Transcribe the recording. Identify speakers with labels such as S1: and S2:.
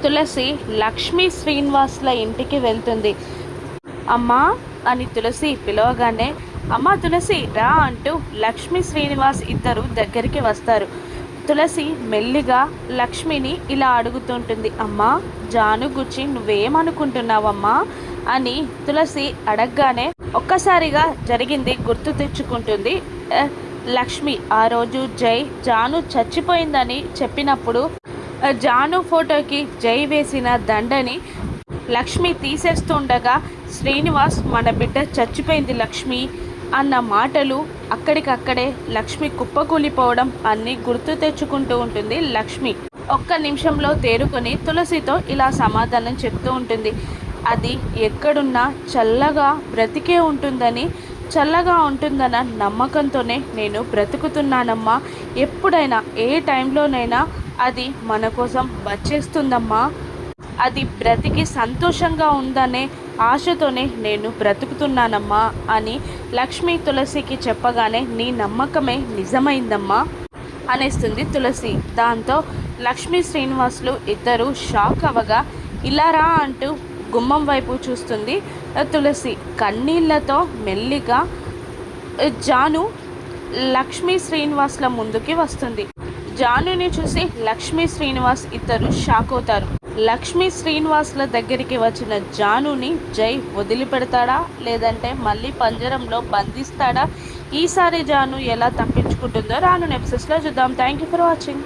S1: తులసి లక్ష్మీ శ్రీనివాస్ల ఇంటికి వెళ్తుంది. అమ్మా అని తులసి పిలవగానే, అమ్మా తులసి రా అంటూ లక్ష్మీ శ్రీనివాస్ ఇద్దరు దగ్గరికి వస్తారు. తులసి మెల్లిగా లక్ష్మిని ఇలా అడుగుతుంటుంది, అమ్మా జాను గురించి నువ్వేమనుకుంటున్నావమ్మా అని తులసి అడగగానే ఒక్కసారిగా జరిగింది గుర్తు తెచ్చుకుంటుంది లక్ష్మి. ఆ రోజు జై జాను చచ్చిపోయిందని చెప్పినప్పుడు జాను ఫోటోకి జై వేసిన దండని లక్ష్మి తీసేస్తుండగా శ్రీనివాస్ మన బిడ్డ చచ్చిపోయింది లక్ష్మి అన్న మాటలు అక్కడికక్కడే లక్ష్మి కుప్పకూలిపోవడం అన్నీ గుర్తు తెచ్చుకుంటూ ఉంటుంది లక్ష్మి. ఒక్క నిమిషంలో తేరుకొని తులసితో ఇలా సమాధానం చెప్తూ ఉంటుంది, అది ఎక్కడున్నా చల్లగా బ్రతికే ఉంటుందని, చల్లగా ఉంటుందన్న నమ్మకంతోనే నేను బ్రతుకుతున్నానమ్మా. ఎప్పుడైనా ఏ టైంలోనైనా అది మన కోసం వచ్చేస్తుందమ్మా. అది బ్రతికి సంతోషంగా ఉందనే ఆశతోనే నేను బ్రతుకుతున్నానమ్మా అని లక్ష్మి తులసికి చెప్పగానే, నీ నమ్మకమే నిజమైందమ్మా అనేస్తుంది తులసి. దాంతో లక్ష్మీ శ్రీనివాసులు ఇద్దరు షాక్ అవ్వగా, ఇలా రా అంటూ గుమ్మం వైపు చూస్తుంది తులసి. కన్నీళ్లతో మెల్లిగా జాను లక్ష్మీ శ్రీనివాస్ల ముందుకి వస్తుంది. జానుని చూసి లక్ష్మీ శ్రీనివాస్ ఇద్దరు షాక్ అవుతారు. లక్ష్మీ శ్రీనివాస్ల దగ్గరికి వచ్చిన జానుని జై వదిలిపెడతాడా, లేదంటే మళ్ళీ పంజరంలో బంధిస్తాడా? ఈసారి జాను ఎలా తప్పించుకుంటుందో రాను ఎపిసోడ్స్లో చూద్దాం. Thank you for watching.